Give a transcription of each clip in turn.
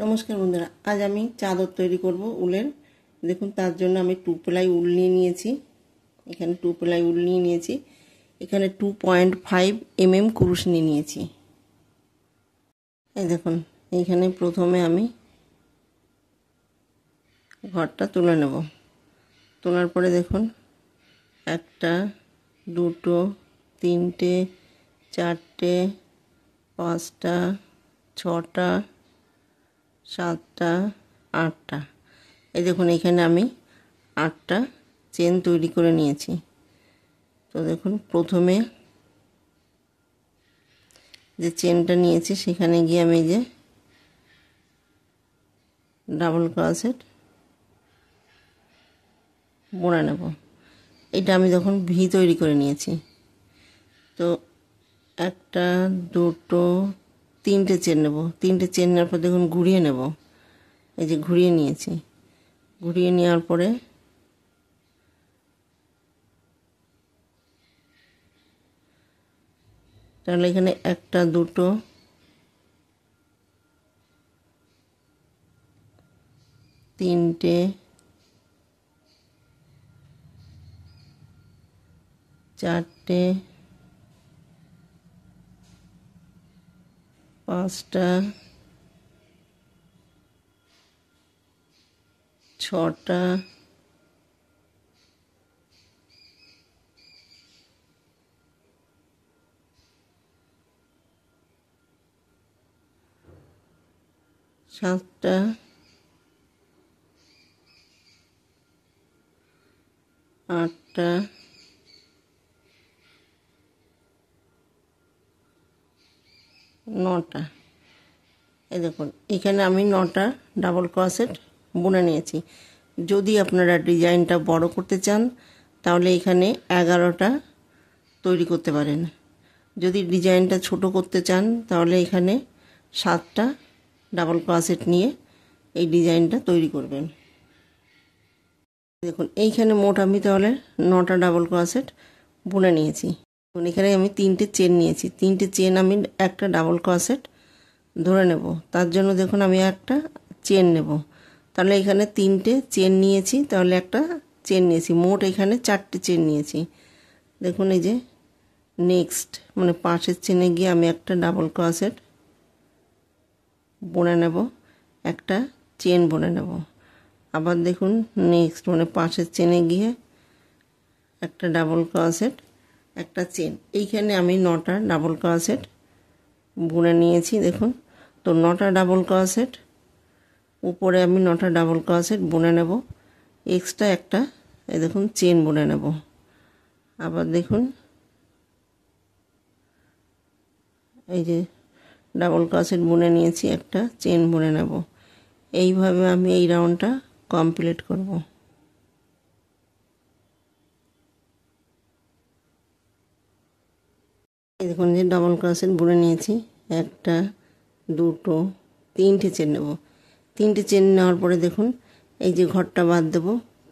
নমস্কার বন্ধুরা, আজ আমি চাদর তৈরি করব উলের। দেখুন, তার জন্য আমি 2 প্লাই উল নিয়ে নিয়েছি। এখানে 2 প্লাই উল নিয়ে নিয়েছি। এখানে 2.5 mm কুরুশ নিয়ে নিয়েছি। এই দেখুন, এইখানে প্রথমে আমি ঘরটা তুলে নেব। তোলার পরে দেখুন, 1টা 2টো 3টে 4টে 5টা 6টা 7টা 8টা। এই দেখুন, এখানে আমি 8টা চেন তৈরি করে নিয়েছি। তো দেখুন, প্রথমে যে চেনটা নিয়েছি সেখানে গিয়ে আমি যে ডাবল ক্রোশেট বুনে নেব। এটা আমি যখন ভি তৈরি করে নিয়েছি। তো 1টা 2টো 3টে চেন নেব। 3টে চেন নেওয়ার পর দেখুন ঘুরিয়ে নেব। এই যে ঘুরিয়ে নিয়েছি। ঘুরিয়ে নেওয়ার পরে তাহলে এখানে 1টা 2টো 3টে 4টে 5টা 6টা 7টা 8টা 9টা। এই দেখুন, এখানে আমি 9টা ডাবল ক্রোশেট বুনে নিয়েছি। যদি আপনারা ডিজাইনটা বড় করতে চান তাহলে এখানে 11টা তৈরি করতে পারেন। যদি ডিজাইনটা ছোট করতে চান তাহলে এখানে 7টা ডাবল ক্রোশেট নিয়ে এই ডিজাইনটা তৈরি করবেন। দেখুন, এইখানে মোট আমি তাহলে 9টা ডাবল ক্রোশেট বুনে নিয়েছি। এখানে আমি 3টে চেন নিয়েছি। 3টে চেন আমি একটা ডাবল ক্রোশেট ধরে নেব। তার জন্য দেখুন, আমি একটা চেন নেব। তাহলে এখানে 3টে চেন নিয়েছি, তাহলে একটা চেন নিয়েছি। মোট এখানে 4টে চেন নিয়েছি। দেখুন, এই যে নেক্সট মানে পাশের চেনে গিয়ে আমি একটা ডাবল ক্রোশেট বুনে নেব, একটা চেন বুনে নেব। আবার দেখুন, নেক্সট মানে পাশের চেনে গিয়ে একটা ডাবল ক্রোশেট, একটা চেন। এইখানে আমি 9টা ডাবল ক্রোশেট বুনে নিয়েছি। দেখুন, তো 9টা ডাবল ক্রোশেট উপরে আমি 9টা ডাবল ক্রোশেট বুনে নেব। এক্সট্রা একটা এই দেখুন চেন বুনে নেব। আবার দেখুন, এই যে ডাবল ক্রোশেট বুনে নিয়েছি, একটা চেন বুনে নেব। এইভাবে আমি এই রাউন্ডটা কমপ্লিট করব। এই দেখুন, যে ডাবল ক্রোশেট বুনে নিয়েছি, 1টা 2টো 3টে চেন নেব। 3টে চেন নেওয়ার পরে দেখুন, এই যে ঘরটা বাদ দেব,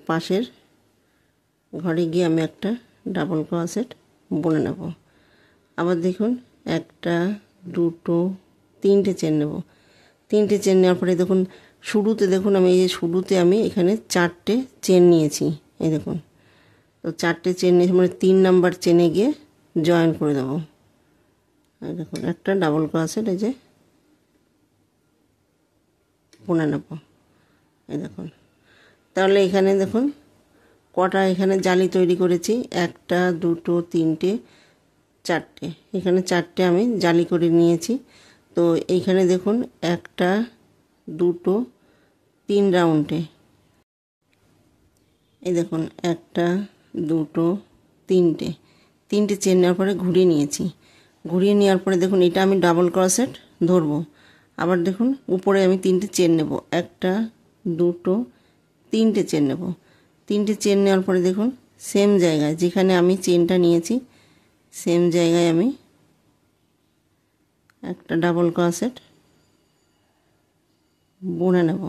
পাশের ঘরে গিয়ে আমি একটা ডাবল ক্রোশেট বুনে নেব। আবার দেখুন, 1টা 2টো 3টে চেন নেব। 3টে চেন নেওয়ার পরে দেখুন, শুরুতে দেখুন আমি এই যে শুরুতে আমি এখানে 4টে চেন নিয়েছি। এই দেখুন, তো 4টে চেন নিয়েছি মানে 3 নাম্বার চেনে গিয়ে জয়েন করে দেবো। এই দেখুন, একটা ডাবল ক্রোশেট এই যে বুনে নেব। এই দেখুন, তাহলে এখানে দেখুন কটা এখানে জালি তৈরি করেছি, 1টা 2টো 3টে 4টে। এখানে 4টে আমি জালি করে নিয়েছি। তো এইখানে দেখুন, 1টা 2টো 3 রাউন্ডে এই দেখুন 1টা 2টো 3টে চেন নেওয়ার পরে ঘুরিয়ে নিয়েছি। ঘুরিয়ে নেওয়ার পরে দেখুন, এটা আমি ডাবল ক্রোশেট ধরবো। আবার দেখুন, উপরে আমি 3টে চেন নেব। 1টা 2টো 3টে চেন নেব। 3টে চেন নেওয়ার পরে দেখুন, সেম জায়গায় যেখানে আমি চেনটা নিয়েছি সেম জায়গায় আমি একটা ডাবল ক্রোশেট বুনে নেব।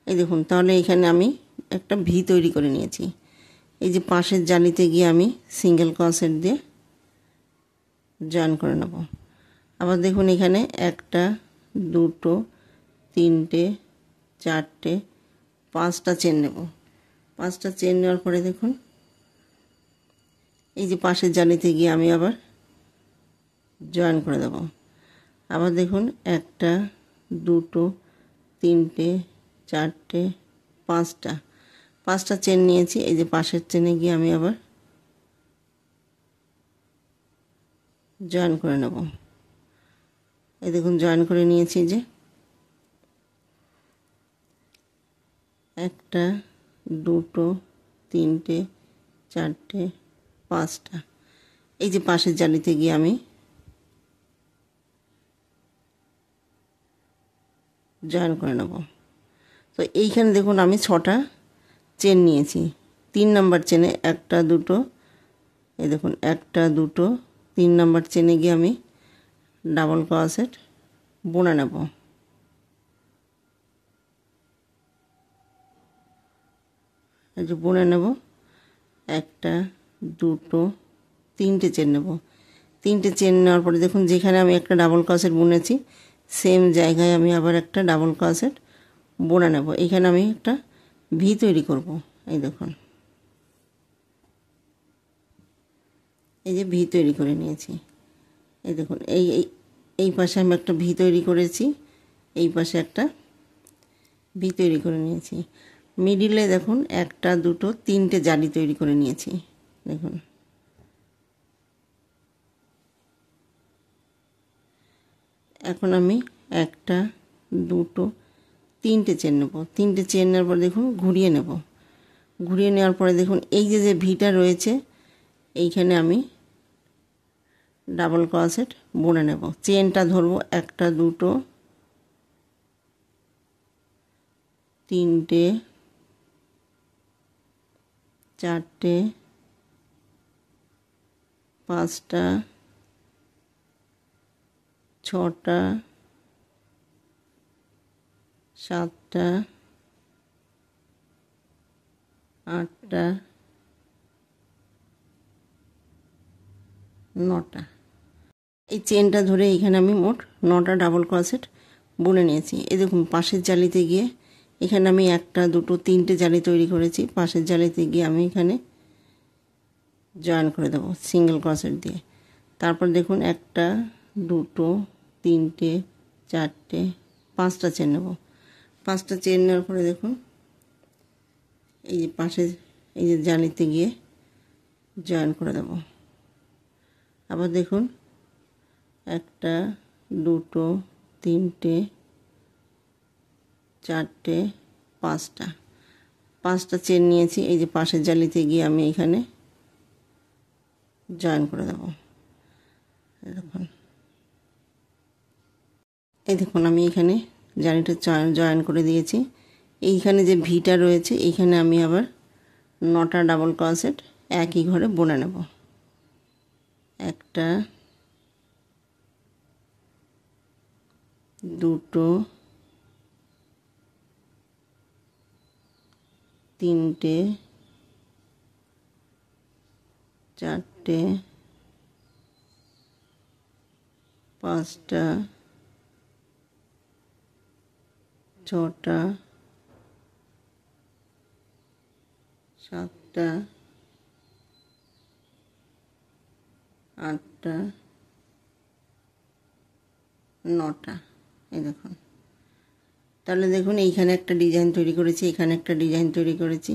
এই দেখুন, তাহলে এখানে আমি একটা ভি তৈরি করে নিয়েছি। এই যে পাশের জালিতে গিয়ে আমি সিঙ্গেল ক্রোশেট দিয়ে জয়েন করে নেব। আবার দেখুন, এখানে 1টা 2টো তিনটে চারটে পাঁচটা চেন নেব। পাঁচটা চেন নেওয়ার পরে দেখুন এই যে পাশের জালিতে গিয়ে আমি আবার জয়েন করে দেব। আবার দেখুন একটা দুটো তিনটে চারটে পাঁচটা চেন নিয়েছি। এই যে পাশের চেনে গিয়ে আমি আবার জয়েন করে নেব। এই দেখুন জয়েন করে নিয়েছি। যে একটা দুটো তিনটে চারটে পাঁচটা, এই যে পাশের জালিতে গিয়ে আমি জয়েন করে নেব। তো এইখানে দেখুন আমি 6টা চেন নিয়েছি। 3 নাম্বার চেনে একটা দুটো, এই দেখুন একটা দুটো 3 নাম্বার চেনে গিয়ে আমি ডাবল ক্রোশেট বুনে নেব। এই যে বুনে নেব, একটা দুটো তিনটে চেন নেব। 3টে চেন নেওয়ার পরে দেখুন যেখানে আমি একটা ডাবল ক্রোশেট বুনেছি সেম জায়গায় আমি আবার একটা ডাবল ক্রোশেট বুনে নেব। এখানে আমি একটা ভি তৈরি করব। এই দেখুন এই যে ভি তৈরি করে নিয়েছি। এই দেখুন এই পাশে আমি একটা ভি তৈরি করেছি, এই পাশে একটা ভি তৈরি করে নিয়েছি। মিডিলে দেখুন একটা দুটো তিনটে জালি তৈরি করে নিয়েছি। দেখুন এখন আমি একটা দুটো তিনটে চেন নেব। 3টে চেন নেওয়ার পর দেখুন ঘুরিয়ে নেব। ঘুরিয়ে নেওয়ার পরে দেখুন এই যে ভিটা রয়েছে এইখানে আমি ডাবল ক্রোশেট বুনে নেব। চেনটা ধরবো একটা দুটো তিনটে চারটে পাঁচটা ছটা সাতটা আটটা নটা। এই চেনটা ধরে এখানে আমি মোট 9টা ডাবল ক্রোশেট বুনে নিয়েছি। এই দেখুন পাশের জালিতে গিয়ে এখানে আমি একটা দুটো তিনটে জালি তৈরি করেছি। পাশের জালিতে গিয়ে আমি এখানে জয়েন করে দেবো সিঙ্গেল ক্রোশেট দিয়ে। তারপর দেখুন একটা দুটো তিনটে চারটে পাঁচটা চেন নেব। 5টা চেন নেওয়ার পরে দেখুন এই যে পাশে এই যে জালিতে গিয়ে জয়েন করে দেব। আবার দেখুন একটা দুটো তিনটে চারটে পাঁচটা চেন নিয়েছি। এই যে পাশের জালিতে গিয়ে আমি এখানে জয়েন করে দেব। এই দেখুন আমি এখানে জালিটা জয়েন করে দিয়েছি। এইখানে যে ভিটা রয়েছে এইখানে আমি আবার 9টা ডাবল ক্রোশেট একই ঘরে বুনে নেব। একটা দুটো তিনটে চারটে পাঁচটা ছটা সাতটা আটটা নটা। এই দেখুন তাহলে দেখুন এইখানে একটা ডিজাইন তৈরি করেছি, এখানে একটা ডিজাইন তৈরি করেছি।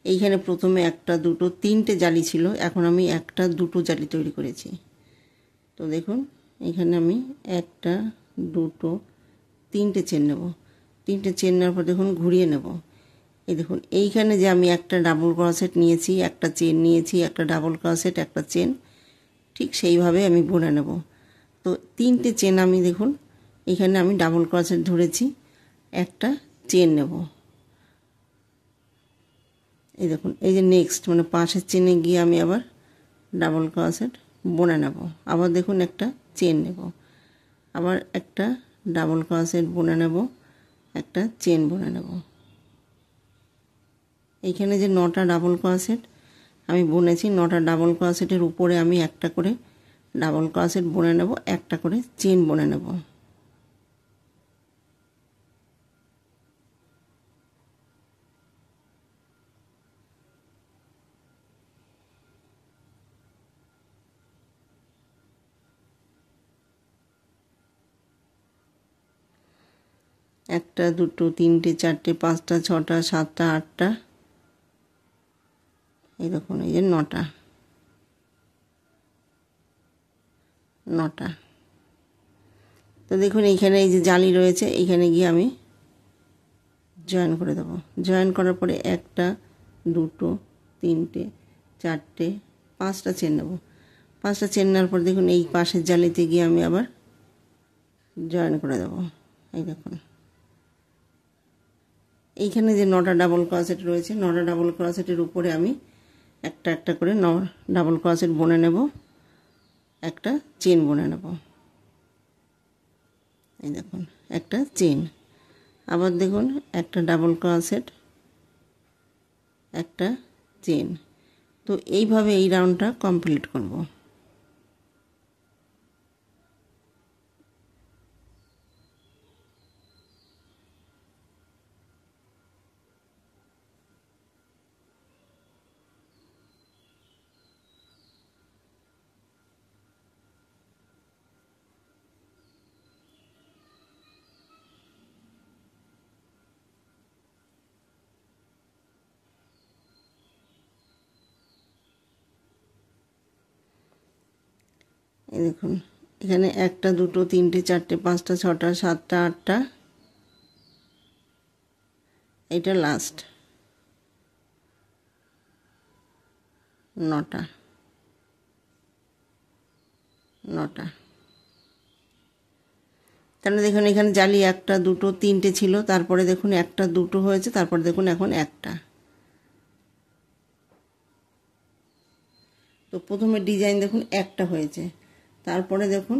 এইখানে প্রথমে একটা দুটো তিনটে জালি ছিল, এখন আমি একটা দুটো জালি তৈরি করেছি। তো দেখুন এখানে আমি একটা দুটো তিনটে চেন নেব। 3টে চেন নেওয়ার পর দেখুন ঘুরিয়ে নেব। এই দেখুন এইখানে যে আমি একটা ডাবল ক্রোশেট নিয়েছি, একটা চেন নিয়েছি, একটা ডাবল ক্রোশেট একটা চেন, ঠিক সেইভাবে আমি বুনে নেব। তো 3টে চেন আমি দেখুন এখানে আমি ডাবল ক্রোশেট ধরেছি, একটা চেন নেব। এই দেখুন এই যে নেক্সট মানে পাশের চেনে গিয়ে আমি আবার ডাবল ক্রোশেট বুনে নেব। আবার দেখুন একটা চেন নেব, আবার একটা ডাবল ক্রোশেট বুনে নেব, একটা চেন বুনে নেব। এইখানে যে 9টা ডাবল ক্রোশেট আমি বুনেছি, 9টা ডাবল ক্রোশেটের উপরে আমি একটা করে ডাবল ক্রোশেট বুনে নেব, একটা করে চেন বুনে নেব। একটা দুটো তিনটে চারটে পাঁচটা ছটা সাতটা আটটা, এই দেখুন এই যে নটা, তো দেখুন এইখানে এই যে জালি রয়েছে, এইখানে গিয়ে আমি জয়েন করে দেবো। জয়েন করার পরে একটা দুটো তিনটে চারটে পাঁচটা চেন নেব। পাঁচটা চেন নেওয়ার পর দেখুন এই পাশের জালিতে গিয়ে আমি আবার জয়েন করে দেবো। এই দেখুন এইখানে যে নটা ডাবল ক্রোশেট রয়েছে, নটা ডাবল ক্রোশেটের উপরে আমি একটা একটা করে ডাবল ক্রোশেট বুনে নেব, একটা চেন বুনে নেব। এই দেখুন একটা চেন, আবার দেখুন একটা ডাবল ক্রোশেট, একটা চেন। তো এইভাবে এই রাউন্ডটা কমপ্লিট করব। এই দেখুন এখানে একটা দুটো তিনটে চারটে পাঁচটা ছটা সাতটা আটটা, এটা লাস্ট নটা, তাহলে দেখুন এখানে জালি একটা দুটো তিনটে ছিল, তারপরে দেখুন একটা দুটো হয়েছে, তারপরে দেখুন এখন একটা। তো প্রথমে ডিজাইন দেখুন একটা হয়েছে, তারপরে দেখুন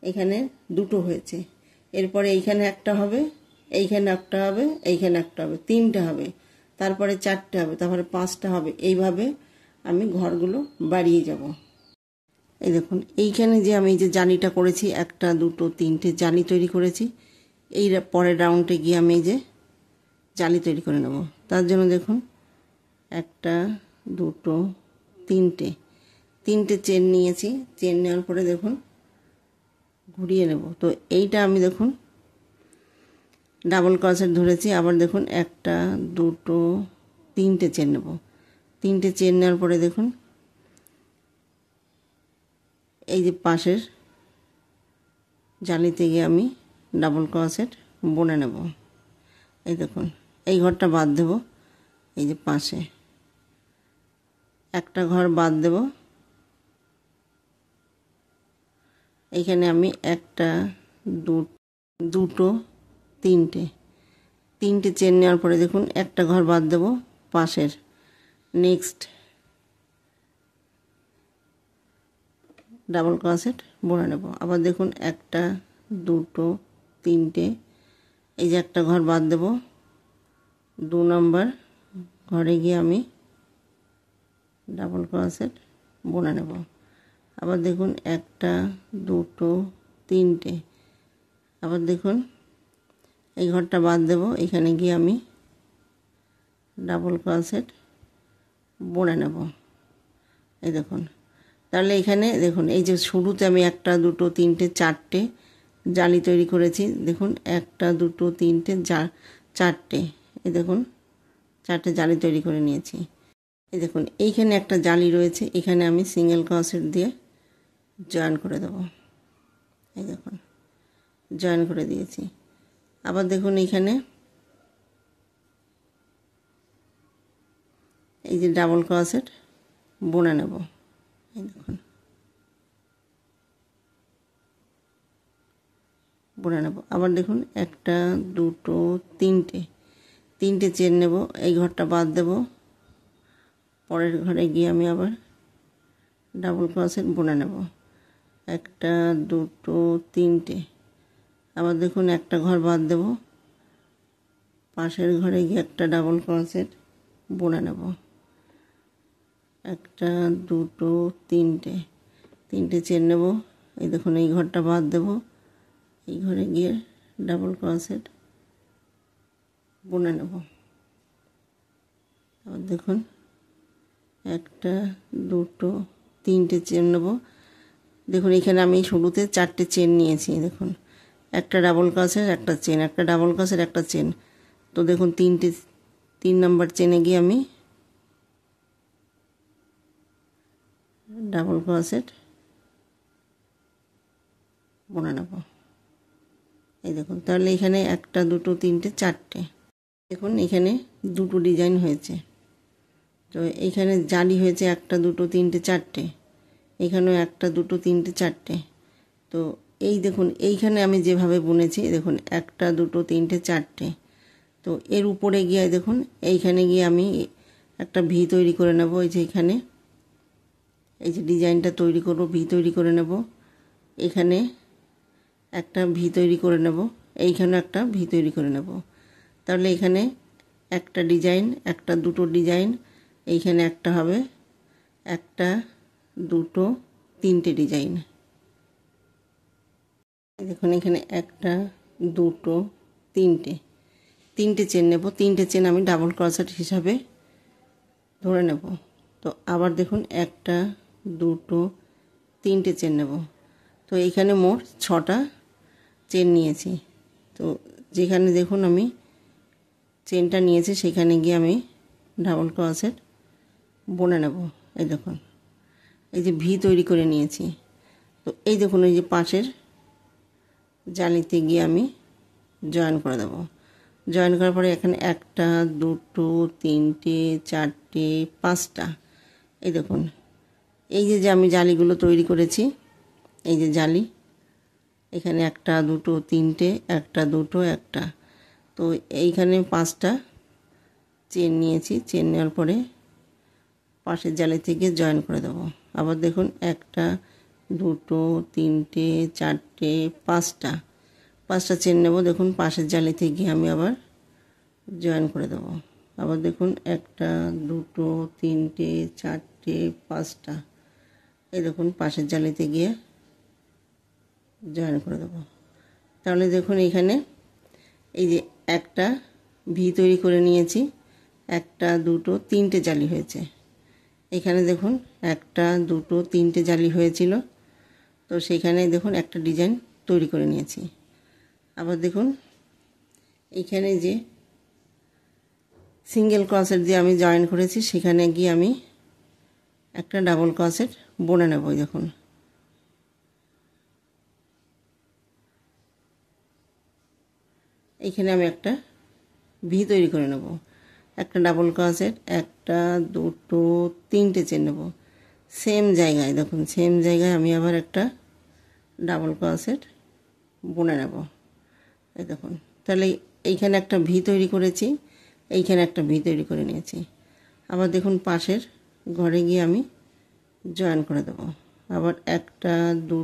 এখানে দুটো হয়েছে, এরপরে এইখানে একটা হবে, এইখানে একটা হবে, এইখানে একটা হবে, তিনটে হবে, তারপরে চারটে হবে, তারপরে পাঁচটা হবে। এইভাবে আমি ঘরগুলো বাড়িয়ে যাব। এই দেখুন এইখানে যে আমি যে জালিটা করেছি, একটা দুটো তিনটে জালি তৈরি করেছি, এই পরের রাউন্ডে গিয়ে আমি এই যে জালি তৈরি করে নেব। তার জন্য দেখুন একটা দুটো তিনটে চেন নিয়েছি, চেন নেওয়ার পরে দেখুন ঘুরিয়ে নেব। তো এইটা আমি দেখুন ডাবল ক্রোশেট ধরেছি, আবার দেখুন একটা দুটো তিনটে চেন নেব। তিনটে চেন নেওয়ার পরে দেখুন এই যে পাশের জালিতে গিয়ে আমি ডাবল ক্রোশেট বুনে নেব। এই দেখুন এই ঘরটা বাদ দেব, এই যে পাশে একটা ঘর বাদ দেব, এইখানে আমি একটা দুটো তিনটে চেন নেওয়ার পরে দেখুন একটা ঘর বাদ দেব পাশের, নেক্সট ডাবল ক্রোশেট বুনে নেব। আবার দেখুন একটা দুটো তিনটে, এই যে একটা ঘর বাদ দেব, 2 নম্বর ঘরে গিয়ে আমি ডাবল ক্রোশেট বুনে নেব। আবার দেখুন একটা দুটো তিনটে, আবার দেখুন এই ঘরটা বাদ দেব, এখানে গিয়ে আমি ডাবল ক্রোশেট বুনে নেব। এই দেখুন তাহলে এখানে দেখুন এই যে শুরুতে আমি একটা দুটো তিনটে চারটে জালি তৈরি করেছি, দেখুন একটা দুটো তিনটে চারটে, এই দেখুন চারটে জালি তৈরি করে নিয়েছি। এই দেখুন এইখানে একটা জালি রয়েছে, এখানে আমি সিঙ্গেল ক্রোশেট দিয়ে জয়েন করে দেব। এই দেখুন জয়েন করে দিয়েছি। আবার দেখুন এইখানে এই যে ডাবল ক্রোশেট বুনে নেব। এই দেখুন বুনে নেব। আবার দেখুন একটা দুটো তিনটে চেন নেব, এই ঘরটা বাদ দেব, পরের ঘরে গিয়ে আমি আবার ডাবল ক্রোশেট বুনে নেব। একটা দুটো তিনটে, আবার দেখুন একটা ঘর বাদ দেব, পাশের ঘরে গিয়ে একটা ডাবল ক্রোশেট বুনে নেব। একটা দুটো তিনটে চেন নেব, এই দেখুন এই ঘরটা বাদ দেব, এই ঘরে গিয়ে ডাবল ক্রোশেট বুনে নেব। আবার দেখুন একটা দুটো তিনটে চেন নেব, দেখুন এখানে আমি শুরুতে চারটে চেন নিয়েছি, দেখুন একটা ডাবল ক্রসের একটা চেন, একটা ডাবল ক্রসের একটা চেন। তো দেখুন 3 নাম্বার চেনে গিয়ে আমি ডাবল ক্রসেট বুনে নেব। এই দেখুন, তাহলে এখানে 1 2 3 4টে, দেখুন এখানে 2টো ডিজাইন হয়েছে। তো এইখানে জালি হয়েছে 1 2 3 4টে, এখানেও 1 2 3 4টে। তো এই দেখুন এইখানে আমি যেভাবে বুনেছি, দেখুন 1 2 3 4টে। তো এর উপরে গিয়ে দেখুন এইখানে গিয়ে আমি একটা ভি তৈরি করে নেব। এই যে এখানে এই যে ডিজাইনটা তৈরি করব, ভি তৈরি করে নেব। এখানে একটা ভি তৈরি করে নেব, এইখানে একটা ভি তৈরি করে নেব। তাহলে এখানে একটা ডিজাইন, 1 2 ডিজাইন, এইখানে একটা হবে 1 2 3টে ডিজাইন। দেখুন এখানে 1 2 3টে চেন নেব। 3টে চেন আমি ডাবল ক্রসেট হিসাবে ধরে নেব। তো আবার দেখুন 1 2 3টে চেন নেব। তো এইখানে মোট 6টা চেন নিয়েছি। তো যেখানে দেখুন আমি চেনটা নিয়েছি সেখানে গিয়ে আমি ডাবল ক্রসেট বুনে নেব। এই দেখুন এই যে ভি তৈরি করে নিয়েছি। তো এই দেখুন এই যে পাশের জালিতে গিয়ে আমি জয়েন করে দেব। জয়েন করার পরে এখানে 1 2 3 4 5টা, এই দেখুন এই যে আমি জালিগুলো তৈরি করেছি, এই যে জালি, এখানে 1 2 3 1 2 1টা। তো এইখানে 5টা চেন নিয়েছি। চেন নেওয়ার পরে পাশের জালি থেকে জয়েন করে দেব। আবার দেখুন 1 2 3 4 5টা চেন নেব। দেখুন পাশের জালি থেকে আমি আবার জয়েন করে দেব। আবার দেখুন 1 2 3 4 5টা, এই দেখুন পাশের জালিতে গিয়ে জয়েন করে দেব। তাহলে দেখুন এখানে এই যে একটা ভি তৈরি করে নিয়েছি, 1 2 3টে জালি হয়েছে। এখানে দেখুন 1 2 3টে জালি হয়েছিল। তো সেখানে দেখুন একটা ডিজাইন তৈরি করে নিয়েছি। আবার দেখুন এইখানে যে সিঙ্গেল ক্রসেট দিয়ে আমি জয়েন করেছি সেখানে গিয়ে আমি একটা ডাবল ক্রসেট বুনে নেব। দেখুন এইখানে আমি একটা ভি তৈরি করে নেব, একটা ডাবল ক্রসেট, 1 2 3টে চেন নেব। সেম জায়গায় দেখুন, সেম জায়গায় আমি আবার একটা ডাবল ক্রসেট বুনে নেব। এই দেখুন, তাহলে এইখানে একটা ভি তৈরি করেছি, এইখানে একটা ভি তৈরি করে নিয়েছি। আবার দেখুন পাশের ঘরে গিয়ে আমি জয়েন করে দেব। আবার 1 2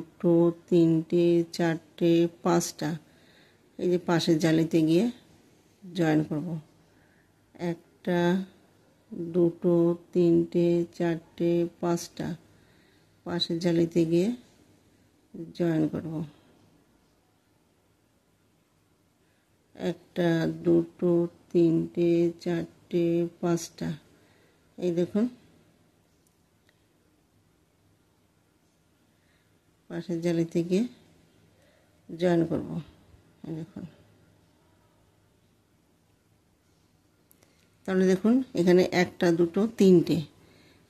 3 4 5টা, এই যে পাশের জালিতে গিয়ে জয়েন করব। 1 2 3 4 5টা পাশের জালিতে গিয়ে জয়েন করব। 1 2 3 4 5টা, এই দেখুন পাশের জালিতে গিয়ে জয়েন করব। এই দেখুন, তাহলে দেখুন এখানে 1 2 3টে,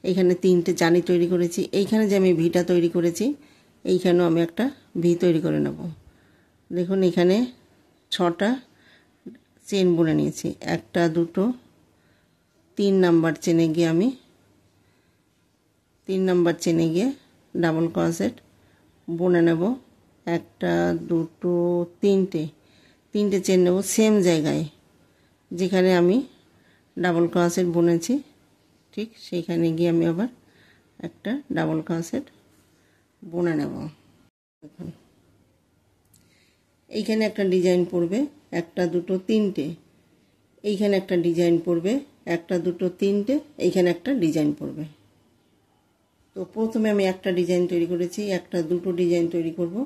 এইখানে 3টে জালি তৈরি করেছি। এইখানে যে আমি ভিটা তৈরি করেছি এইখানেও আমি একটা ভি তৈরি করে নেব। দেখুন এখানে 6টা চেন বুনে নিয়েছি। 1 2 3 নাম্বার চেনে গিয়ে আমি 3 নাম্বার চেনে গিয়ে ডাবল ক্রসেট বুনে নেব। 1 2 3টে চেন নেব সেম জায়গায় যেখানে আমি ডাবল ক্রসেট বুনেছি, ঠিক সেইখানে গিয়ে আমি আবার একটা ডাবল ক্রসেট বুনে নেব। দেখুন এইখানে একটা ডিজাইন পড়বে 1 2 3টে, এইখানে একটা ডিজাইন পড়বে 1 2 3টে, এইখানে একটা ডিজাইন পড়বে। তো প্রথমে আমি একটা ডিজাইন তৈরি করেছি, 1 2 ডিজাইন তৈরি করব।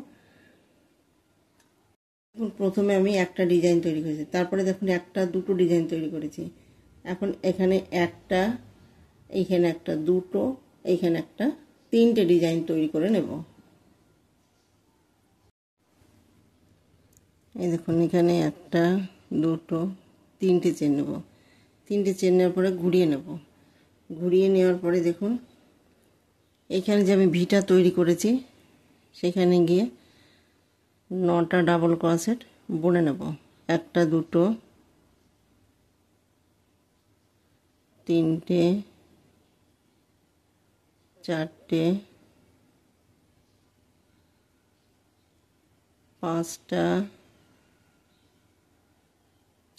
প্রথমে আমি একটা ডিজাইন তৈরি করেছি, তারপরে দেখুন 1 2 ডিজাইন তৈরি করেছি। এখন এখানে একটা, এইখানে একটা, দুটো, এইখানে একটা, 3টে ডিজাইন তৈরি করে নেব। এই দেখুন এখানে একটা দুটো তিনটে চেন নেব। তিনটে চেন নেওয়ার পরে ঘুরিয়ে নেব। ঘুরিয়ে নেওয়ার পরে দেখুন এখানে যে আমি ভিটা তৈরি করেছি সেখানে গিয়ে 9টা ডাবল ক্রোশেট বুনে নেব। একটা দুটো তিনটে চারটে পাঁচটা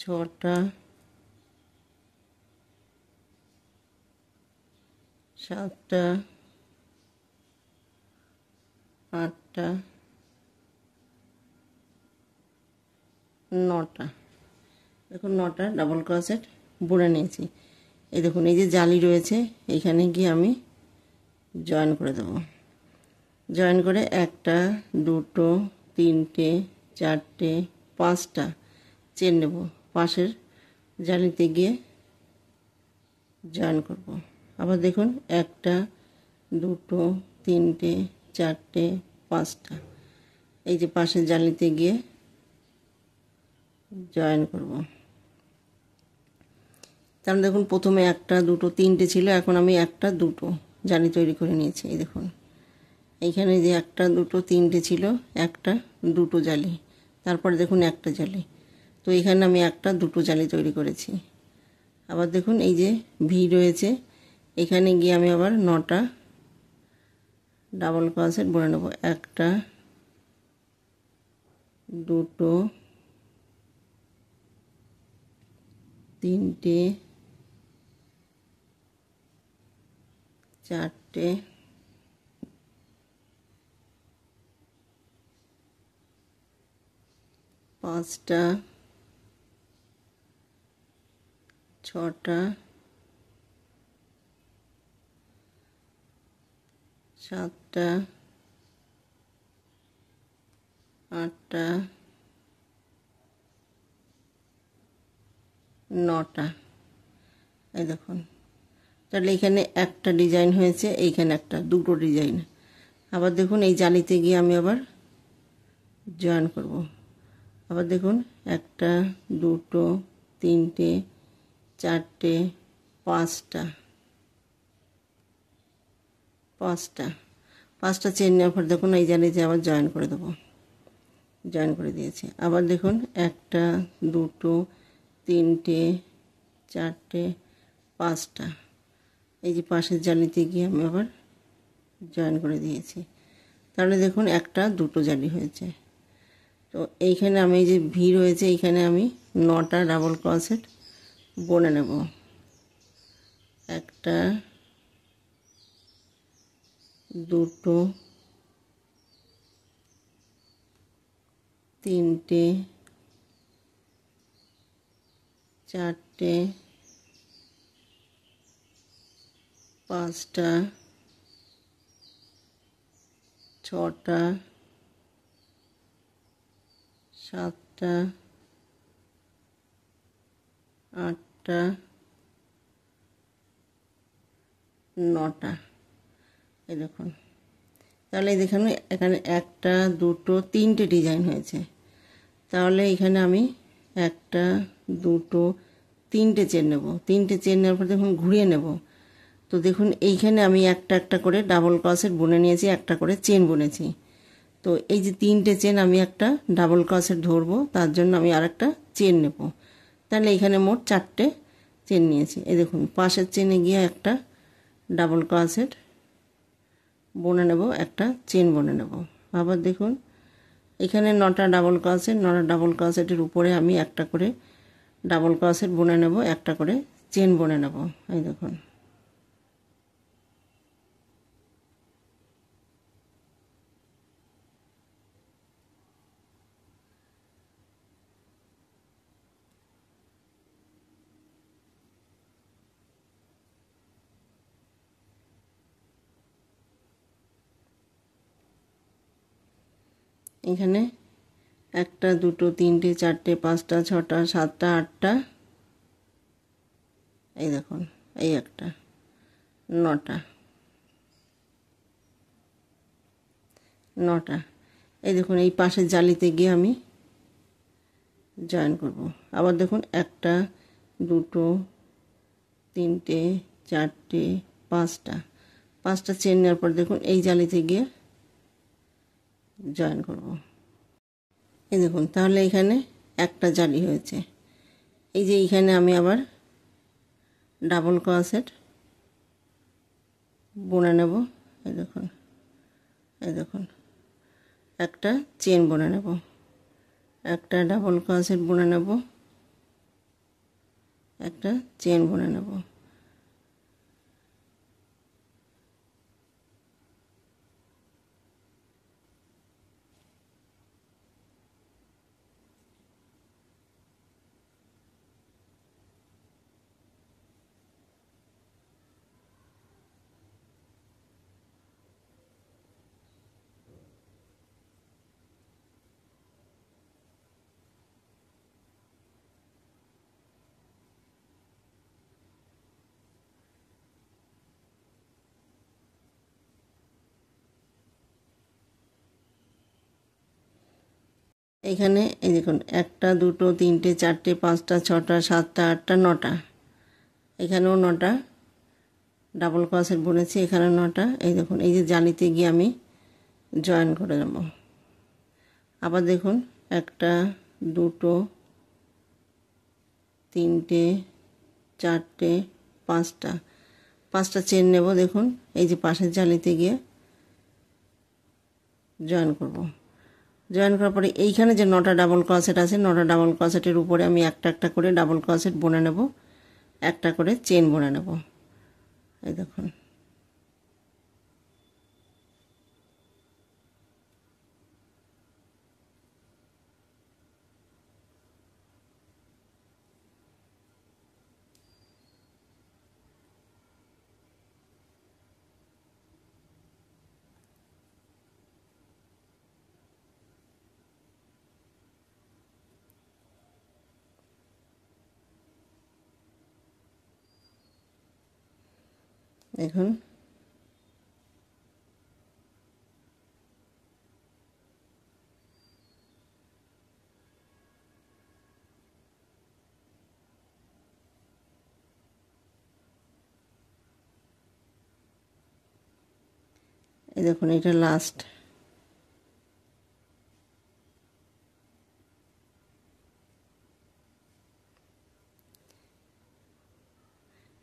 ছটা সাতটা আটটা নটা। দেখুন 9টা ডাবল ক্রোশেট বুনে নিয়েছি। এই দেখুন এই যে জালি রয়েছে এইখানে গিয়ে আমি জয়েন করে দেব। জয়েন করে একটা দুটো তিনটে চারটে পাঁচটা চেন নেব। পাশের জালিতে গিয়ে জয়েন করব। আবার দেখুন একটা দুটো তিনটে চারটে পাঁচটা এই যে পাশের জালিতে গিয়ে জয়েন করব। তাহলে দেখুন প্রথমে একটা দুটো তিনটে ছিল, এখন আমি একটা দুটো জালি তৈরি করে নিয়েছি। এই দেখুন এইখানে যে একটা দুটো তিনটে ছিল, একটা দুটো জালি, তারপরে দেখুন একটা জালি, তো এখানে আমি একটা দুটো জালি তৈরি করেছি। আবার দেখুন এই যে ভি রয়েছে এখানে গিয়ে আমি আবার 9টা ডাবল ক্রোশেট বুনে নেব। একটা দুটো তিনটে চারটে পাঁচটা ছটা সাতটা আটটা নটা। এই দেখুন তাহলে এখানে একটা ডিজাইন হয়েছে, এইখানে একটা দুটো ডিজাইন। আবার দেখুন এই জালিতে গিয়ে আমি আবার জয়েন করব। আবার দেখুন একটা দুটো তিনটে চারটে পাঁচটা পাঁচটা পাঁচটা চেন নেওয়ার পর দেখুন এই জালিতে আবার জয়েন করে দেবো। জয়েন করে দিয়েছি। আবার দেখুন একটা দুটো তিনটে চারটে পাঁচটা এই যে পাশের জালিতে গিয়ে আমি আবার জয়েন করে দিয়েছি। তাহলে দেখুন একটা দুটো জালি হয়েছে। তো এইখানে আমি এই যে ভি রয়েছে এইখানে আমি 9টা ডাবল ক্রোশেট বুনে নেব। একটা দুটো তিনটে চারটে পাঁচটা ছটা সাতটা আটটা নটা। এই দেখুন তাহলে দেখুন এখানে একটা দুটো তিনটে ডিজাইন হয়েছে। তাহলে এখানে আমি একটা দুটো তিনটে চেন নেব। তিনটে চেন নেওয়ার পর দেখুন ঘুরিয়ে নেব। তো দেখুন এইখানে আমি একটা একটা করে ডাবল ক্রোশেট বুনে নিয়েছি, একটা করে চেন বুনেছি। তো এই যে তিনটে চেন আমি একটা ডাবল ক্রোশেট ধরবো, তার জন্য আমি আর একটা চেন নেব। তাহলে এখানে মোট 4টে চেন নিয়েছি। এই দেখুন পাশের চেনে গিয়ে একটা ডাবল ক্রোশেট বুনে নেব, একটা চেন বুনে নেব। আবার দেখুন এখানে 9টা ডাবল ক্রোশেট, 9টা ডাবল ক্রোশেটের উপরে আমি একটা করে ডাবল ক্রোশেট বুনে নেব, একটা করে চেন বুনে নেব। এই দেখুন এখানে একটা দুটো তিনটে চারটে পাঁচটা ছটা সাতটা আটটা, এই দেখুন এই একটা 9টা 9টা। এই দেখুন এই পাশের জালিতে গিয়ে আমি জয়েন করব। আবার দেখুন একটা, দুটো, তিনটে, চারটে, পাঁচটা চেন নেওয়ার পর দেখুন এই জালিতে গিয়ে জয়েন করব। এই দেখুন তাহলে এখানে একটা জালি হয়েছে। এই যে এইখানে আমি আবার ডাবল ক্রোশেট বুনে নেব। এই দেখুন একটা চেন বুনে নেব, একটা ডাবল ক্রোশেট বুনে নেব, একটা চেন বুনে নেব। এখানে এই দেখুন একটা, দুটো, তিনটে, চারটে, পাঁচটা, ছটা, সাতটা, আটটা, নটা। এখানেও নটা ডাবল ক্রোশেট বুনেছি, এখানে নটা। এই দেখুন এই যে জালিতে গিয়ে আমি জয়েন করে নেব। আবার দেখুন একটা, দুটো, তিনটে, চারটে, পাঁচটা চেন নেব। দেখুন এই যে পাশের জালিতে গিয়ে জয়েন করব। জয়েন করার পরে এইখানে যে নটা ডাবল ক্রোশেট আছে, নটা ডাবল ক্রোশেটের উপরে আমি একটা একটা করে ডাবল ক্রোশেট বুনে নেব, একটা করে চেন বুনে নেব। এই দেখুন দেখুন এই দেখুন এটা লাস্ট।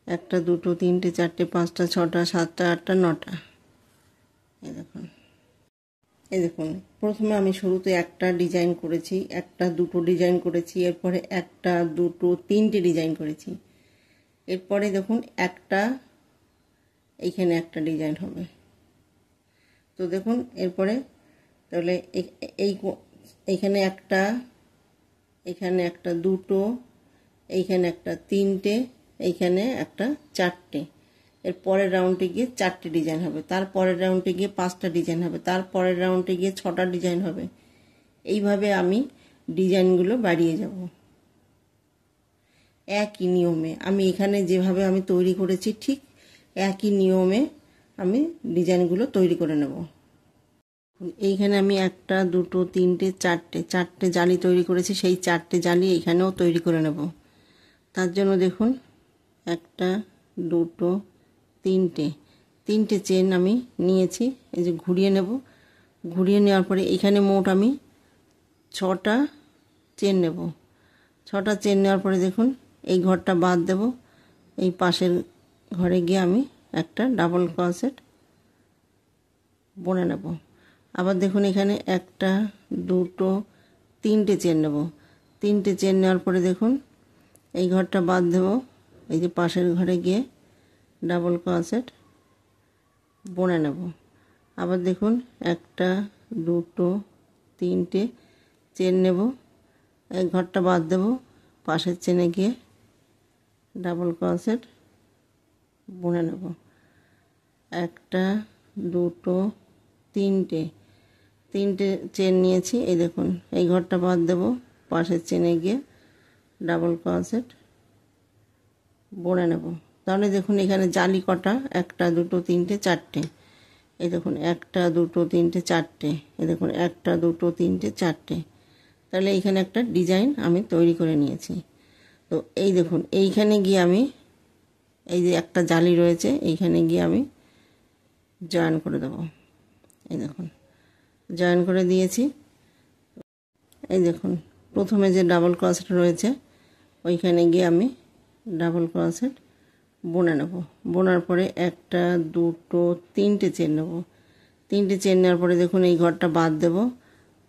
একটা, দুটো, তিনটে, চারটে, পাঁচটা, ছটা, সাতটা, আটটা, নটা। এই দেখুন প্রথমে আমি শুরুতে একটা ডিজাইন করেছি, একটা, দুটো ডিজাইন করেছি, এরপরে একটা, দুটো, তিনটে ডিজাইন করেছি। এরপরে দেখুন একটা, এইখানে একটা ডিজাইন হবে। তো দেখুন এরপরে তাহলে এইখানে একটা, এখানে একটা, দুটো, এইখানে একটা, তিনটে, এইখানে একটা, চারটে। এর পরের রাউন্ডে গিয়ে চারটে ডিজাইন হবে, তার পরের রাউন্ডে গিয়ে পাঁচটা ডিজাইন হবে, তার পরের রাউন্ডে গিয়ে ছটা ডিজাইন হবে। এইভাবে আমি ডিজাইনগুলো বাড়িয়ে যাব একই নিয়মে। আমি এখানে যেভাবে আমি তৈরি করেছি ঠিক একই নিয়মে আমি ডিজাইনগুলো তৈরি করে নেব। এইখানে আমি একটা, দুটো, তিনটে, চারটে জালি তৈরি করেছি, সেই চারটে জালি এইখানেও তৈরি করে নেব। তার জন্য দেখুন একটা, দুটো, তিনটে চেন আমি নিয়েছি। এই যে ঘুরিয়ে নেব, ঘুরিয়ে নেওয়ার পরে এখানে মোট আমি ছটা চেন নেব। ছটা চেন নেওয়ার পরে দেখুন এই ঘরটা বাদ দেব, এই পাশের ঘরে গিয়ে আমি একটা ডাবল ক্রোশেট বুনে নেব। আবার দেখুন এখানে একটা, দুটো, তিনটে চেন নেব। তিনটে চেন নেওয়ার পরে দেখুন এই ঘরটা বাদ দেব, এই যে পাশের ঘরে গিয়ে ডাবল ক্রোশেট বুনে নেব। আবার দেখুন একটা, দুটো, তিনটে চেন নেব, এই ঘরটা বাদ দেব, পাশের চেনে গিয়ে ডাবল ক্রোশেট বুনে নেব। একটা, দুটো, তিনটে চেন নিয়েছি। এই দেখুন এই ঘরটা বাদ দেব, পাশের চেনে গিয়ে ডাবল ক্রোশেট বুনে নেব। তাহলে দেখুন এখানে জালি কটা, একটা, দুটো, তিনটে, চারটে। এই দেখুন একটা, দুটো, তিনটে, চারটে। এই দেখুন একটা, দুটো, তিনটে, চারটে। তাহলে এইখানে একটা ডিজাইন আমি তৈরি করে নিয়েছি। তো এই দেখুন এইখানে গিয়ে আমি এই যে একটা জালি রয়েছে এইখানে গিয়ে আমি জয়েন করে দেবো। এই দেখুন জয়েন করে দিয়েছি। এই দেখুন প্রথমে যে ডাবল ক্রোশেট রয়েছে ওইখানে গিয়ে আমি ডাবল ক্রোশেট বুনে নেব। বোনার পরে একটা দুটো তিনটে চেন নেব। তিনটে চেন নেওয়ার পরে দেখুন এই ঘরটা বাদ দেব,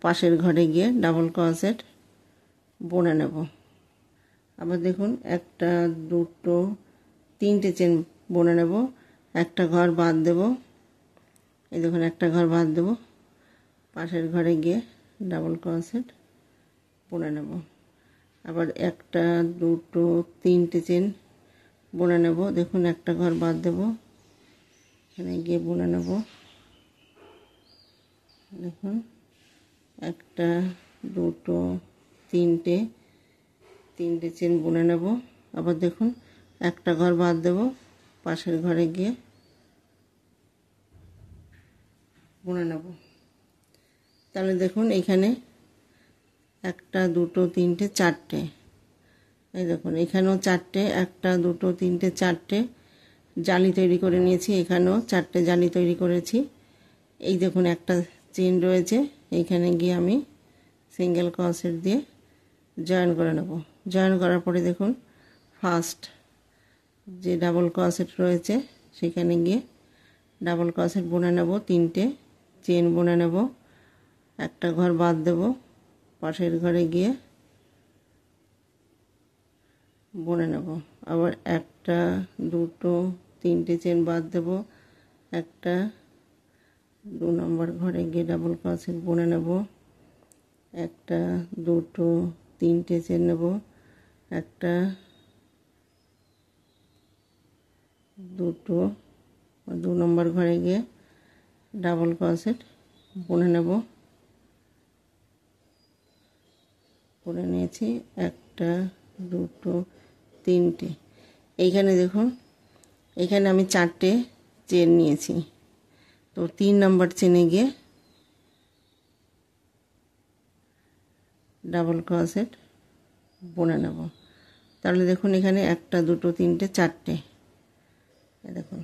পাশের ঘরে গিয়ে ডাবল ক্রোশেট বুনে নেব। আবার দেখুন একটা দুটো তিনটে চেন বুনে নেব, একটা ঘর বাদ দেব। এই দেখুন একটা ঘর বাদ দেব, পাশের ঘরে গিয়ে ডাবল ক্রোশেট বুনে নেব। আবার একটা দুটো তিনটে চেন বুনে নেব। দেখুন একটা ঘর বাদ দেব, এখানে গিয়ে বুনে নেব। দেখুন একটা দুটো তিনটে চেন বুনে নেব। আবার দেখুন একটা ঘর বাদ দেব, পাশের ঘরে গিয়ে বুনে নেব। তাহলে দেখুন এইখানে একটা দুটো তিনটে চারটে, এই দেখুন এখানেও চারটে, একটা দুটো তিনটে চারটে জালি তৈরি করে নিয়েছি। এখানেও চারটে জালি তৈরি করেছি। এই দেখুন একটা চেন রয়েছে, এইখানে গিয়ে আমি সিঙ্গেল ক্রোশেট দিয়ে জয়েন করে নেব। জয়েন করার পরে দেখুন ফার্স্ট যে ডাবল ক্রোশেট রয়েছে সেখানে গিয়ে ডাবল ক্রোশেট বুনে নেব, তিনটে চেন বুনে নেব, একটা ঘর বাদ দেব, পাশের ঘরে গিয়ে বুনে নেব। আবার একটা দুটো তিনটে চেন বাদ দেব, একটা দু নম্বর ঘরে গিয়ে ডাবল ক্রোশেট বুনে নেব, একটা দুটো তিনটে চেন নেব, একটা দুটো দু নম্বর ঘরে গিয়ে ডাবল ক্রোশেট বুনে নেব। বুনে নিয়েছি একটা দুটো তিনটে। এইখানে দেখুন এখানে আমি চারটে চেন নিয়েছি, তো 3 নম্বর চেনে গিয়ে ডাবল ক্রোশেট বুনে নেব। তাহলে দেখুন এখানে একটা দুটো তিনটে চারটে, দেখুন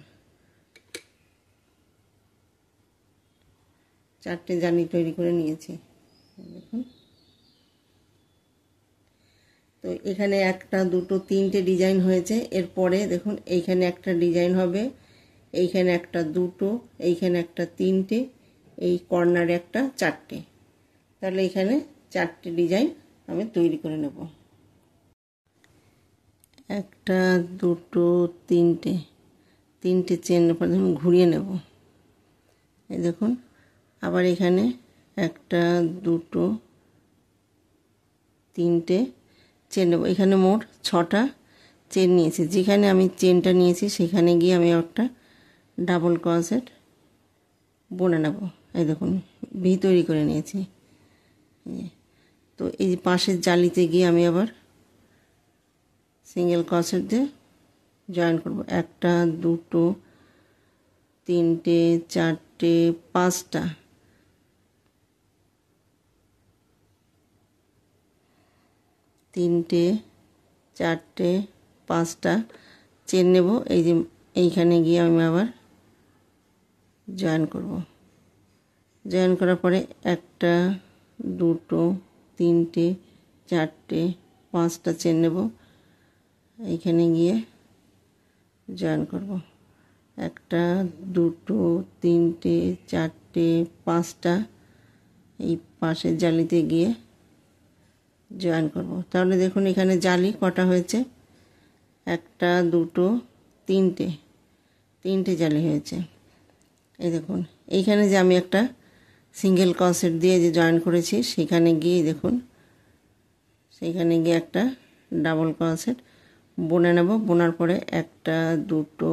চারটে জালি তৈরি করে নিয়েছি। দেখুন তো এখানে একটা দুটো তিনটে ডিজাইন হয়েছে। এরপরে দেখুন এইখানে একটা ডিজাইন হবে, এইখানে একটা দুটো, এইখানে একটা তিনটে, এই কর্নারে একটা চারটে। তাহলে এখানে চারটে ডিজাইন আমি তৈরি করে নেব। একটা দুটো তিনটে চেন পরে দেখুন ঘুরিয়ে নেব। এই দেখুন আবার এখানে একটা দুটো তিনটে চেন নেব। এখানে মোট 6টা চেন নিয়েছি। যেখানে আমি চেনটা নিয়েছি সেখানে গিয়ে আমি একটা ডাবল ক্রোশেট বুনে নেব। এই দেখুন ভি তৈরি করে নিয়েছি। তো এই পাশের জালিতে গিয়ে আমি আবার সিঙ্গেল ক্রোশেট দিয়ে জয়েন করব। একটা দুটো তিনটে চারটে পাঁচটা, তিনটে চারটে পাঁচটা চেন নেব। এই যে এইখানে গিয়ে আমি আবার জয়েন করব। জয়েন করার পরে একটা দুটো তিনটে চারটে পাঁচটা চেন নেব, এইখানে গিয়ে জয়েন করব। একটা দুটো তিনটে চারটে পাঁচটা এই পাশের জালিতে গিয়ে জয়েন করব। তাহলে দেখুন এখানে জালি কটা হয়েছে, একটা দুটো তিনটে জালি হয়েছে। এই দেখুন এইখানে যে আমি একটা সিঙ্গেল ক্রোশেট দিয়ে যে জয়েন করেছি সেখানে গিয়ে দেখুন সেইখানে গিয়ে একটা ডাবল ক্রোশেট বুনে নেব। বোনার পরে একটা দুটো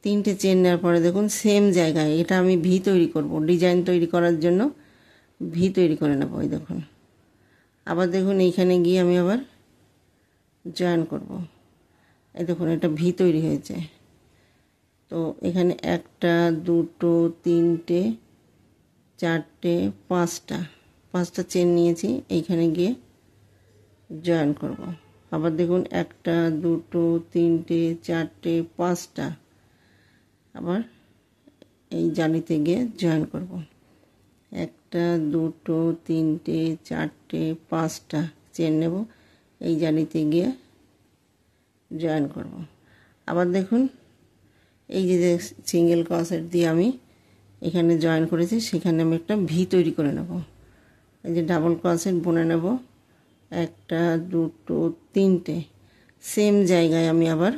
তিনটে চেন নেওয়ার পরে দেখুন সেম জায়গায় এটা আমি ভি তৈরি করব। ডিজাইন তৈরি করার জন্য ভি তৈরি করে নেব। এই দেখুন আবার দেখুন এইখানে গিয়ে আমি আবার জয়েন করব। এই দেখুন এটা ভি তৈরি হয়েছে। তো এখানে একটা দুটো তিনটে চারটে পাঁচটা, 5টা চেন নিয়েছি, এইখানে গিয়ে জয়েন করব। আবার দেখুন 1টা 2টো 3টে 4টে 5টা, আবার এই জালিতে গিয়ে জয়েন করব। 1টা 2টো 3টে 4টে 5টা চেন নেব, এই জালিতে গিয়ে জয়েন করব। আবার দেখুন এই যে সিঙ্গেল ক্রোশেট দিয়ে আমি এখানে জয়েন করেছি, সেখানে আমি একটা ভি তৈরি করে নেব। এই যে ডাবল ক্রোশেট বুনে নেব, 1টা 2টো 3টে, সেম জায়গায় আমি আবার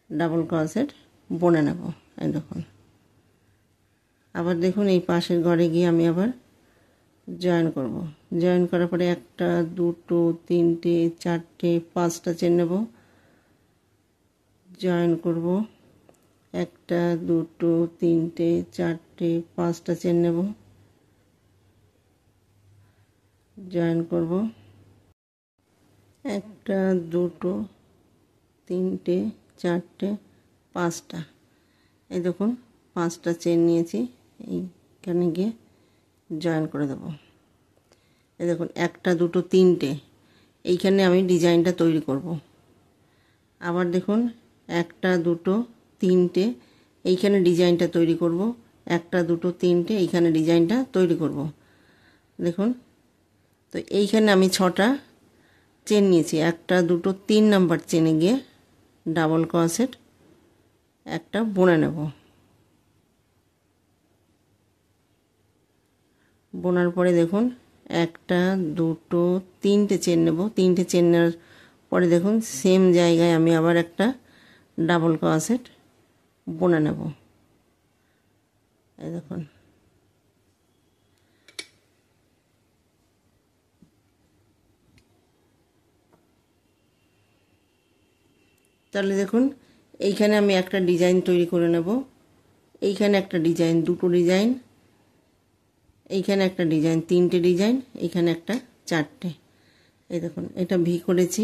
ডাবল ক্রোশেট বুনে নেব। এই দেখুন, আবার দেখুন এই পাশের ঘরে গিয়ে আমি আবার জয়েন করব। জয়েন করার পরে 1টা 2টো 3টে 4টে 5টা চেন নেব, জয়েন করব। 1টা 2টো 3টে 4টে 5টা চেন নেব, জয়েন করব। 1টা 2টো 3টে 4টে 5টা, এই দেখুন 5টা চেন নিয়েছি, এইখানে গিয়ে জয়েন করে দেব। এই দেখুন 1টা 2টো 3টে, এইখানে আমি ডিজাইনটা তৈরি করব। আবার দেখুন 1টা 2টো 3টে, এইখানে ডিজাইনটা তৈরি করব। 1টা 2টো 3টে, এইখানে ডিজাইনটা তৈরি করব। দেখুন, তো এইখানে আমি 6টা চেন নিয়েছি। 1টা 2টো 3 নাম্বার চেনে গিয়ে ডাবল ক্রোশেট একটা বুনে নেব। বোনার পরে দেখুন 1টা 2টো 3টে চেন নেব। 3টে চেন নেওয়ার পরে দেখুন সেম জায়গায় আমি আবার একটা ডাবল ক্রোশেট বুনে নেব। এই দেখুন, তাহলে দেখুন এইখানে আমি একটা ডিজাইন তৈরি করে নেব। এইখানে একটা ডিজাইন, দুটো ডিজাইন, এইখানে একটা ডিজাইন, 3টে ডিজাইন, এইখানে একটা 4টে। এই দেখুন এটা ভি করেছি,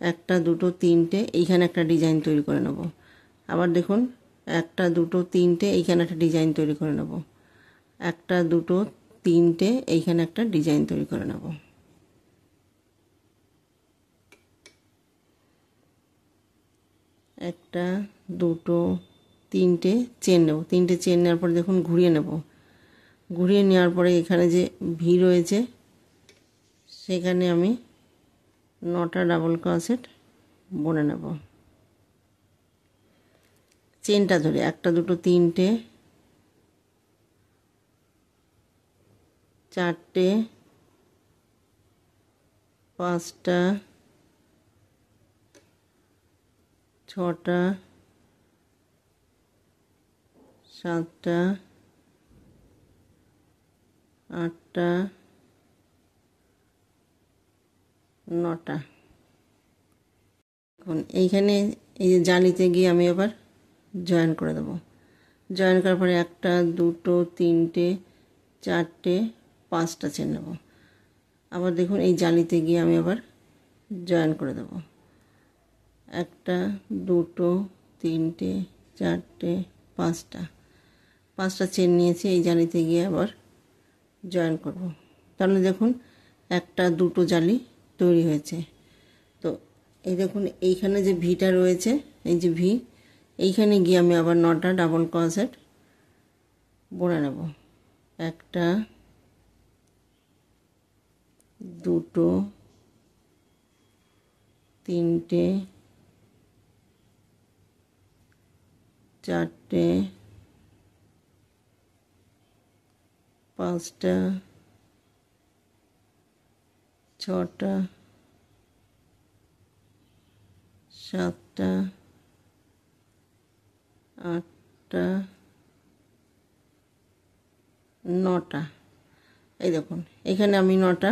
1টা 2টো 3টে, এইখানে একটা ডিজাইন তৈরি করে নেব। আবার দেখুন 1টা 2টো 3টে, এইখানে একটা ডিজাইন তৈরি করে নেব। 1টা 2টো 3টে, এইখানে একটা ডিজাইন তৈরি করে নেব। একটা 2টো 3টে চেন নেব। 3টে চেন নেওয়ার পরে দেখুন ঘুরিয়ে নেব। ঘুরিয়ে নেওয়ার পরে এখানে যে ভি রয়েছে, সেখানে আমি 9টা ডাবল ক্রোশেট বুনে নেব চেনটা ধরে। 1টা 2টো 3টে 4টে 5টা 6টা 7টা 8টা 9টা। এখন এইখানে এই যে জালিতে গিয়ে আমি আবার জয়েন করে দেব। জয়েন করার পরে 1টা 2টো 3টে 4টে 5টা চেন নেব। আবার দেখুন এই জালিতে গিয়ে আমি আবার জয়েন করে দেব। 1টা 2টো 3টে 4টে 5টা চেন নিয়েছি, এই জালিতে গিয়ে আবার জয়েন করব। তাহলে দেখুন 1টা 2টো জালি তৈরি হয়েছে। তো এই দেখুন এইখানে যে ভিটা রয়েছে, এই যে ভি, এইখানে গিয়ে আমি আবার 9টা ডাবল ক্রোশেট বুনে নেব। 1টা 2টো 3টে 4টে 5টা 6টা 7টা 8টা 9টা। এই দেখুন এখানে আমি 9টা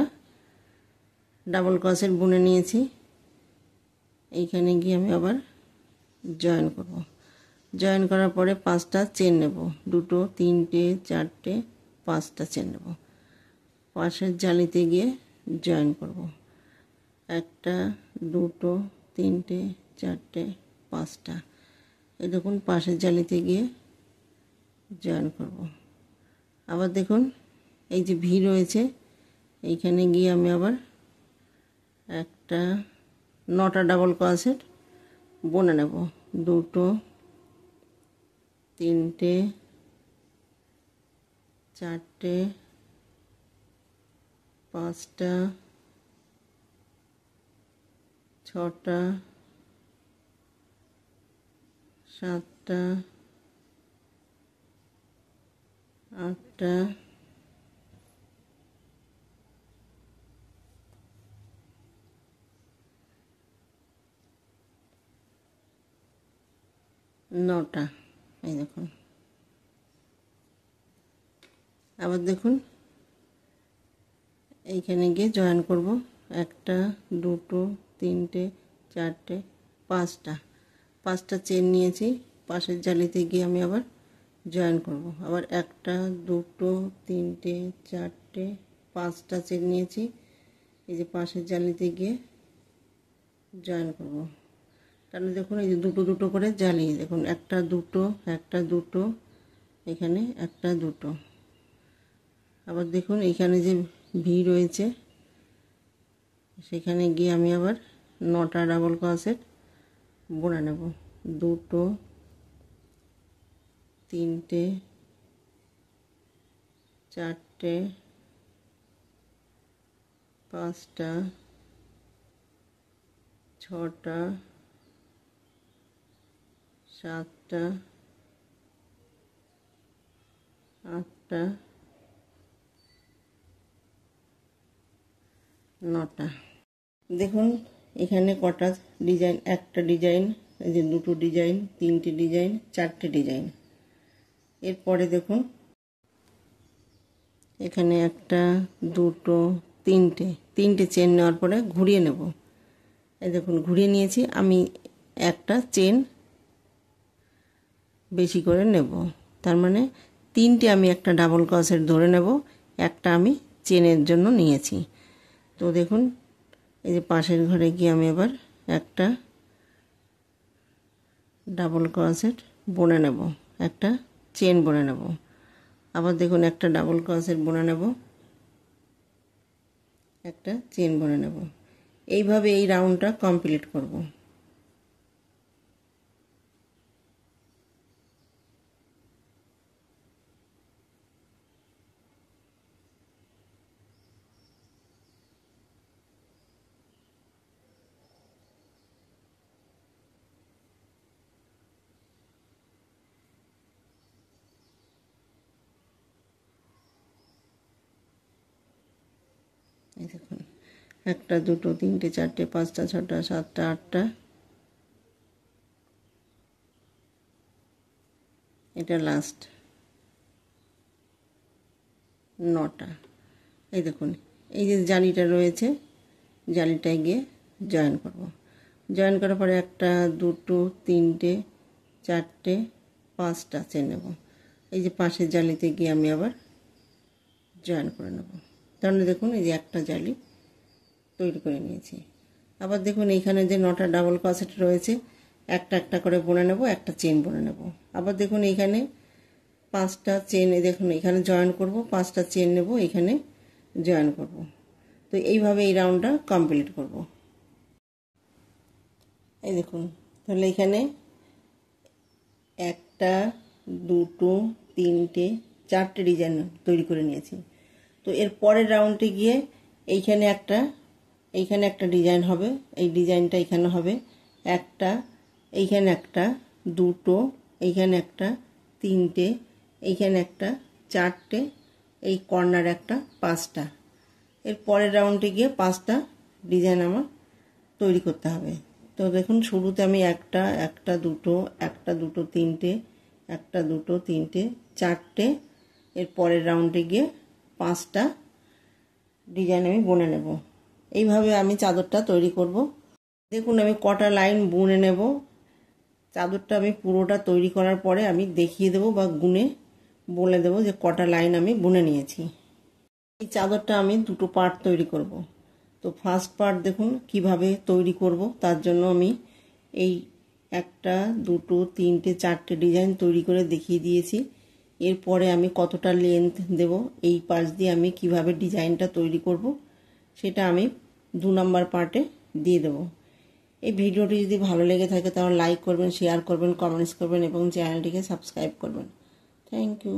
ডাবল ক্রোশেট বুনে নিয়েছি। এইখানে গিয়ে আমি আবার জয়েন করব। জয়েন করার পরে 5টা চেন নেব। 2টো 3টে 4টে 5টা চেন নেব। পাশের জালিতে গিয়ে জয়েন করব। 1টা 2টো 3টে 4টে 5টা। এই দেখুন পাশের জালিতে গিয়ে জয়েন করব। আবার দেখুন এই যে ভি রয়েছে এইখানে গিয়ে আমি আবার একটা 9টা ডাবল ক্রোশেট বুনে নেব। 2টো 3টে 4টে 5টা 6টা 7টা 8টা 9টা। এই দেখুন, আবার দেখুন এইখানে গিয়ে জয়েন করব। 1টা 2টো 3টে 4টে 5টা চেন নিয়েছি। পাশের জালিতে গিয়ে আমি আবার জয়েন করব। আবার 1টা 2টো 3টে 4টে 5টা চেন নিয়েছি। এই যে পাশের জালিতে গিয়ে জয়েন করব। তাহলে দেখুন এই যে দুটো করে জালি, দেখুন 1টা 2টো 1টা 2টো, এখানে 1টা 2টো। আবার দেখুন এইখানে যে ভি রয়েছে সেখানে গিয়ে আমি আবার 9টা ডাবল ক্রোশেট বুনে নেব। 2টো 3টে 4টে 5টা 6টা 7টা 8টা 9টা। দেখুন এখানে কটা ডিজাইন, একটা ডিজাইন, এই যে 2টো ডিজাইন, 3টে ডিজাইন, 4টে ডিজাইন। এরপরে দেখুন এখানে 1টা 2টো 3টে চেন নেওয়ার পরে ঘুরিয়ে নেব। এই দেখুন ঘুরিয়ে নিয়েছি। আমি একটা চেন বেশি করে নেব, তার মানে 3টে আমি একটা ডাবল ক্রোশেট ধরে নেব, একটা আমি চেনের জন্য নিয়েছি। তো দেখুন এই যে পাশের ঘরে গিয়ে আমি আবার একটা ডাবল ক্রোশেট বুনে নেব, একটা চেন বুনে নেব। আবার দেখুন একটা ডাবল ক্রোশেট বুনে নেব, একটা চেন বুনে নেব। এইভাবে এই রাউন্ডটা কমপ্লিট করব। এই দেখুন 1টা 2টো 3টে 4টে 5টা 6টা 7টা 8টা, এটা লাস্ট 9টা। এই দেখুন এই যে জালিটা রয়েছে, জালিটায় গিয়ে জয়েন করব। জয়েন করার পরে 1টা 2টো 3টে 4টে 5টা চেন নেব। এই যে পাশের জালিতে গিয়ে আমি আবার জয়েন করে নেব। তাহলে দেখুন এই যে একটা জালি তৈরি করে নিয়েছি। আবার দেখুন এইখানে যে 9টা ডাবল ক্রোশেট রয়েছে, একটা করে বুনে নেব, একটা চেন বুনে নেব। আবার দেখুন এইখানে 5টা চেন, দেখুন এখানে জয়েন করব, 5টা চেন নেব, এখানে জয়েন করব। তো এইভাবে এই রাউন্ডটা কমপ্লিট করব। এই দেখুন তাহলে এখানে 1টা 2টো 3টে 4টে ডিজাইন তৈরি করে নিয়েছি। তো এর পরের রাউন্ডে গিয়ে এইখানে একটা ডিজাইন হবে, এই ডিজাইনটা এখানে হবে, একটা এইখানে একটা 2টো, এইখানে একটা 3টে, এইখানে একটা 4টে, এই কর্নার একটা 5টা। এর পরের রাউন্ডে গিয়ে 5টা ডিজাইন আমার তৈরি করতে হবে। তো দেখুন শুরুতে আমি একটা 2টো 3টে, 2টো 3টে 4টে, এর পরের রাউন্ডে গিয়ে 5টা ডিজাইন আমি বুনে নেব। এইভাবে আমি চাদরটা তৈরি করব। দেখুন আমি কটা লাইন বুনে নেব, চাদরটা আমি পুরোটা তৈরি করার পরে আমি দেখিয়ে দেব বা গুনে বলে দেব যে কটা লাইন আমি বুনে নিয়েছি। এই চাদরটা আমি 2টো পার্ট তৈরি করব। তো ফার্স্ট পার্ট দেখুন কিভাবে তৈরি করব, তার জন্য আমি এই 1টা 2টো 3টে 4টে ডিজাইন তৈরি করে দেখিয়ে দিয়েছি। এরপরে আমি কতটা লেন্থ দেব, এই পাশ দিয়ে আমি কিভাবে ডিজাইনটা তৈরি করব সেটা আমি 2 নম্বর পার্টে দিয়ে দেব। এই ভিডিওটি যদি ভালো লেগে থাকে তাহলে লাইক করবেন, শেয়ার করবেন, কমেন্টস করবেন এবং চ্যানেলটিকে সাবস্ক্রাইব করবেন। Thank you.